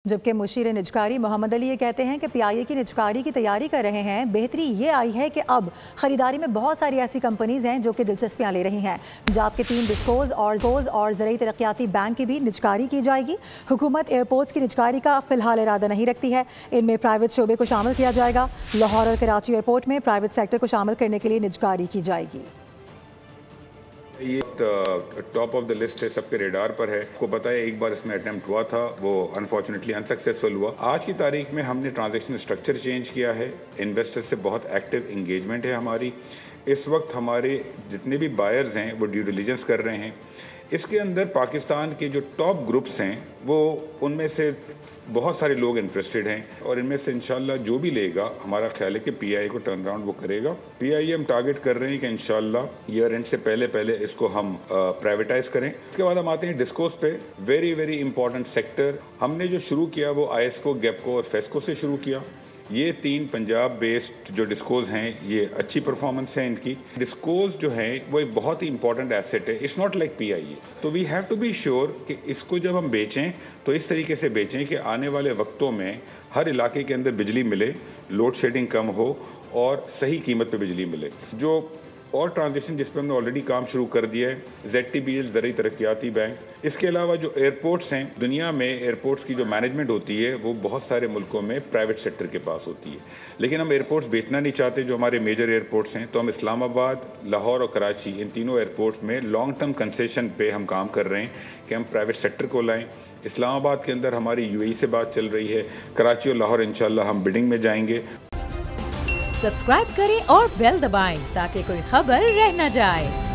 जबकि मुशीर निजकारी मोहम्मद अली ये कहते हैं कि पीआईए की निजकारी की तैयारी कर रहे हैं। बेहतरी ये आई है कि अब ख़रीदारी में बहुत सारी ऐसी कंपनीज हैं जो कि दिलचस्पियां ले रही हैं। पंजाब के 3 डिस्कोज और ज़राई तरक्याती बैंक की भी निजकारी की जाएगी। हुकूमत एयरपोर्ट्स की निजकारी का फ़िलहाल इरादा नहीं रखती है। इनमें प्राइवेट शोबे को शामिल किया जाएगा। लाहौर और कराची एयरपोर्ट में प्राइवेट सेक्टर को शामिल करने के लिए निजकारी की जाएगी। ये टॉप ऑफ द लिस्ट है, सबके रेडार पर है। आपको पता है एक बार इसमें अटेम्प्ट हुआ था, वो अनफॉर्चुनेटली अनसक्सेसफुल हुआ। आज की तारीख में हमने ट्रांजैक्शन स्ट्रक्चर चेंज किया है। इन्वेस्टर से बहुत एक्टिव इंगेजमेंट है हमारी। इस वक्त हमारे जितने भी बायर्स हैं वो ड्यू डिलिजेंस कर रहे हैं। इसके अंदर पाकिस्तान के जो टॉप ग्रुप्स हैं वो उनमें से बहुत सारे लोग इंटरेस्टेड हैं और इनमें से इंशाल्लाह जो भी लेगा हमारा ख्याल है कि पीआईए को टर्न अराउंड वो करेगा। पीआईए हम टारगेट कर रहे हैं कि इंशाल्लाह ईयर एंड से पहले इसको हम प्राइवेटाइज करें। इसके बाद हम आते हैं डिस्कोस पे। वेरी इंपॉर्टेंट सेक्टर हमने जो शुरू किया वो आईएसको, गैपको और फेस्को से शुरू किया। ये 3 पंजाब बेस्ड जो डिस्कोज हैं ये अच्छी परफॉर्मेंस है इनकी। डिस्कोज जो है वो एक बहुत ही इंपॉर्टेंट एसेट है। It's not like PIA. तो we have to be sure कि इसको जब हम बेचें तो इस तरीके से बेचें कि आने वाले वक्तों में हर इलाके के अंदर बिजली मिले, लोड शेडिंग कम हो और सही कीमत पे बिजली मिले। जो और ट्रांजेक्शन जिस पर हमने ऑलरेडी काम शुरू कर दिया है, ZTBL ज़राई तरक्याती बैंक। इसके अलावा जो एयरपोर्ट्स हैं, दुनिया में एयरपोर्ट्स की जो मैनेजमेंट होती है वो बहुत सारे मुल्कों में प्राइवेट सेक्टर के पास होती है, लेकिन हम एयरपोर्ट्स बेचना नहीं चाहते। जो हमारे मेजर एयरपोर्ट्स हैं तो हम इस्लामाबाद, लाहौर और कराची इन तीनों एयरपोर्ट्स में लॉन्ग टर्म कंसेशन पे हम काम कर रहे हैं कि हम प्राइवेट सेक्टर को लाएँ। इस्लामाबाद के अंदर हमारी UAE से बात चल रही है। कराची और लाहौर इंशाल्लाह हम बिडिंग में जाएंगे। सब्सक्राइब करें और बेल दबाएं ताकि कोई खबर रह न जाए।